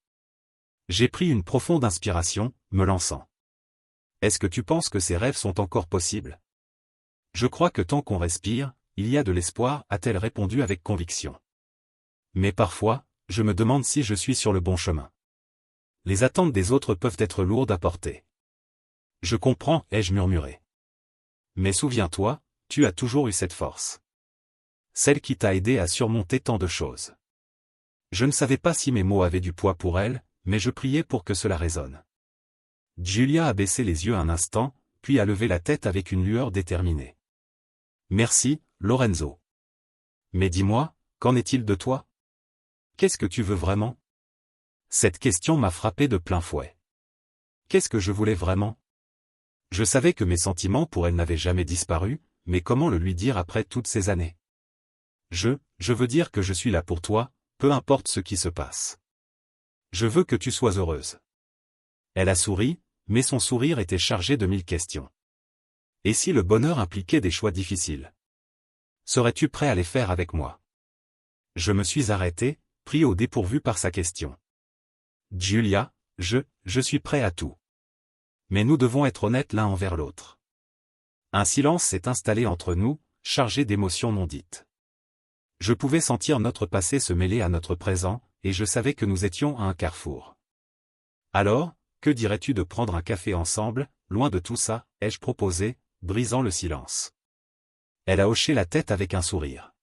J'ai pris une profonde inspiration, me lançant. Est-ce que tu penses que ces rêves sont encore possibles? Je crois que tant qu'on respire, il y a de l'espoir, a-t-elle répondu avec conviction. Mais parfois, je me demande si je suis sur le bon chemin. Les attentes des autres peuvent être lourdes à porter. Je comprends, ai-je murmuré. Mais souviens-toi, tu as toujours eu cette force. Celle qui t'a aidé à surmonter tant de choses. Je ne savais pas si mes mots avaient du poids pour elle, mais je priais pour que cela résonne. Giulia a baissé les yeux un instant, puis a levé la tête avec une lueur déterminée. Merci, Lorenzo. Mais dis-moi, qu'en est-il de toi? Qu'est-ce que tu veux vraiment? Cette question m'a frappé de plein fouet. Qu'est-ce que je voulais vraiment? Je savais que mes sentiments pour elle n'avaient jamais disparu, mais comment le lui dire après toutes ces années? Je veux dire que je suis là pour toi, peu importe ce qui se passe. Je veux que tu sois heureuse. Elle a souri, mais son sourire était chargé de 1000 questions. Et si le bonheur impliquait des choix difficiles? Serais-tu prêt à les faire avec moi? Je me suis arrêté, pris au dépourvu par sa question. Giulia, je suis prêt à tout. Mais nous devons être honnêtes l'un envers l'autre. Un silence s'est installé entre nous, chargé d'émotions non dites. Je pouvais sentir notre passé se mêler à notre présent, et je savais que nous étions à un carrefour. Alors, que dirais-tu de prendre un café ensemble, loin de tout ça, ai-je proposé, brisant le silence. Elle a hoché la tête avec un sourire.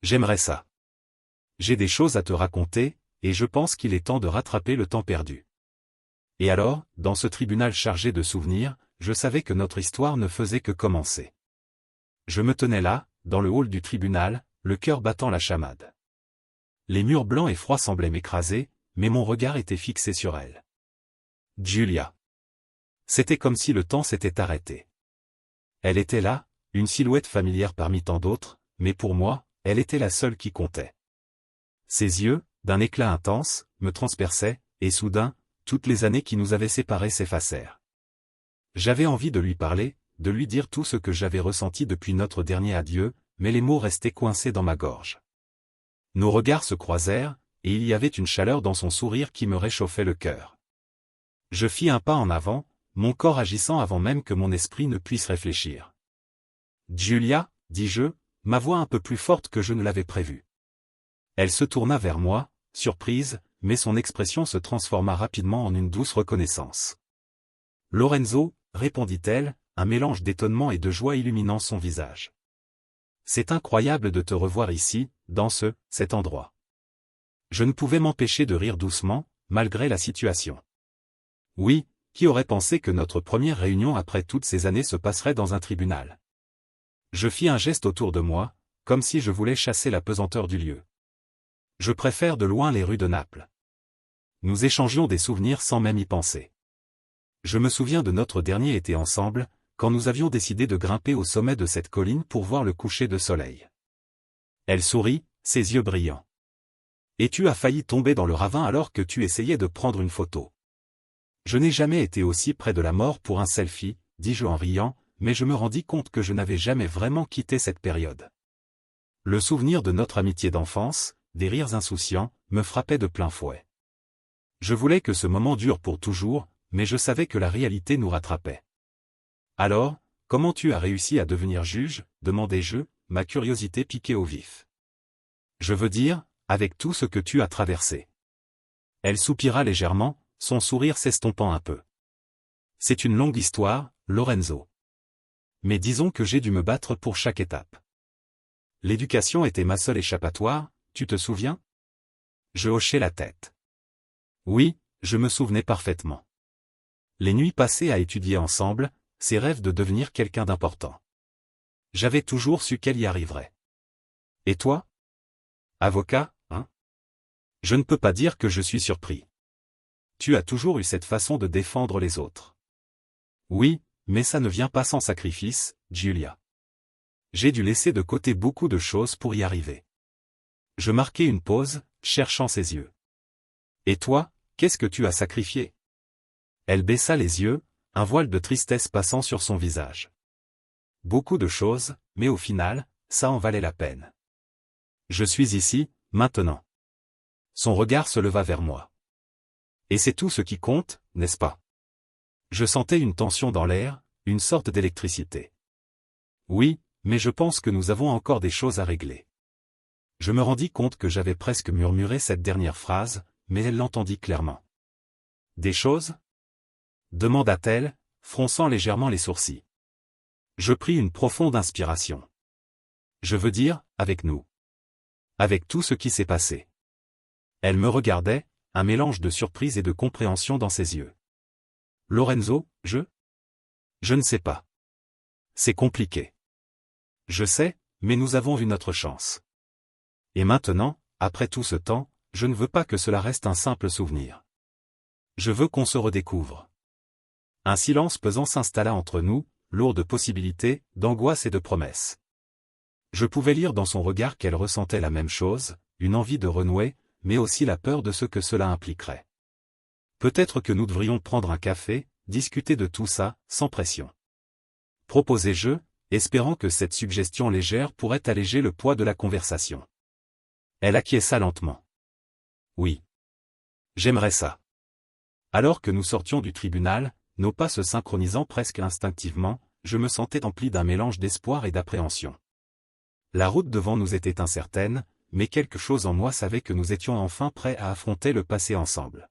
J'aimerais ça. J'ai des choses à te raconter, et je pense qu'il est temps de rattraper le temps perdu. Et alors, dans ce tribunal chargé de souvenirs, je savais que notre histoire ne faisait que commencer. Je me tenais là, dans le hall du tribunal, le cœur battant la chamade. Les murs blancs et froids semblaient m'écraser, mais mon regard était fixé sur elle. Giulia. C'était comme si le temps s'était arrêté. Elle était là, une silhouette familière parmi tant d'autres, mais pour moi, elle était la seule qui comptait. Ses yeux, d'un éclat intense, me transperçaient, et soudain, toutes les années qui nous avaient séparés s'effacèrent. J'avais envie de lui parler, de lui dire tout ce que j'avais ressenti depuis notre dernier adieu, mais les mots restaient coincés dans ma gorge. Nos regards se croisèrent, et il y avait une chaleur dans son sourire qui me réchauffait le cœur. Je fis un pas en avant, mon corps agissant avant même que mon esprit ne puisse réfléchir. Giulia, dis-je, ma voix un peu plus forte que je ne l'avais prévu. Elle se tourna vers moi, surprise, mais son expression se transforma rapidement en une douce reconnaissance. Lorenzo, répondit-elle, un mélange d'étonnement et de joie illuminant son visage. C'est incroyable de te revoir ici, dans cet endroit. Je ne pouvais m'empêcher de rire doucement, malgré la situation. Oui, qui aurait pensé que notre première réunion après toutes ces années se passerait dans un tribunal? Je fis un geste autour de moi, comme si je voulais chasser la pesanteur du lieu. Je préfère de loin les rues de Naples. Nous échangions des souvenirs sans même y penser. Je me souviens de notre dernier été ensemble, quand nous avions décidé de grimper au sommet de cette colline pour voir le coucher de soleil. Elle sourit, ses yeux brillants. Et tu as failli tomber dans le ravin alors que tu essayais de prendre une photo. Je n'ai jamais été aussi près de la mort pour un selfie, dis-je en riant, mais je me rendis compte que je n'avais jamais vraiment quitté cette période. Le souvenir de notre amitié d'enfance, des rires insouciants, me frappait de plein fouet. Je voulais que ce moment dure pour toujours, mais je savais que la réalité nous rattrapait. Alors, comment tu as réussi à devenir juge, demandai-je, ma curiosité piquée au vif. Je veux dire, avec tout ce que tu as traversé. Elle soupira légèrement, son sourire s'estompant un peu. C'est une longue histoire, Lorenzo. Mais disons que j'ai dû me battre pour chaque étape. L'éducation était ma seule échappatoire, tu te souviens? Je hochai la tête. Oui, je me souvenais parfaitement. Les nuits passées à étudier ensemble, ses rêves de devenir quelqu'un d'important. J'avais toujours su qu'elle y arriverait. Et toi? Avocat, hein? Je ne peux pas dire que je suis surpris. Tu as toujours eu cette façon de défendre les autres. Oui, mais ça ne vient pas sans sacrifice, Giulia. J'ai dû laisser de côté beaucoup de choses pour y arriver. Je marquai une pause, cherchant ses yeux. Et toi, qu'est-ce que tu as sacrifié? Elle baissa les yeux, un voile de tristesse passant sur son visage. Beaucoup de choses, mais au final, ça en valait la peine. Je suis ici, maintenant. Son regard se leva vers moi. Et c'est tout ce qui compte, n'est-ce pas? Je sentais une tension dans l'air, une sorte d'électricité. Oui, mais je pense que nous avons encore des choses à régler. Je me rendis compte que j'avais presque murmuré cette dernière phrase, mais elle l'entendit clairement. Des choses ? demanda-t-elle, fronçant légèrement les sourcils. Je pris une profonde inspiration. Je veux dire, avec nous. Avec tout ce qui s'est passé. Elle me regardait, un mélange de surprise et de compréhension dans ses yeux. Lorenzo, je ne sais pas. C'est compliqué. Je sais, mais nous avons eu notre chance. Et maintenant, après tout ce temps, je ne veux pas que cela reste un simple souvenir. Je veux qu'on se redécouvre. Un silence pesant s'installa entre nous, lourd de possibilités, d'angoisse et de promesses. Je pouvais lire dans son regard qu'elle ressentait la même chose, une envie de renouer, mais aussi la peur de ce que cela impliquerait. Peut-être que nous devrions prendre un café, discuter de tout ça, sans pression. Proposai-je, espérant que cette suggestion légère pourrait alléger le poids de la conversation. Elle acquiesça lentement. Oui. J'aimerais ça. Alors que nous sortions du tribunal, nos pas se synchronisant presque instinctivement, je me sentais empli d'un mélange d'espoir et d'appréhension. La route devant nous était incertaine, mais quelque chose en moi savait que nous étions enfin prêts à affronter le passé ensemble.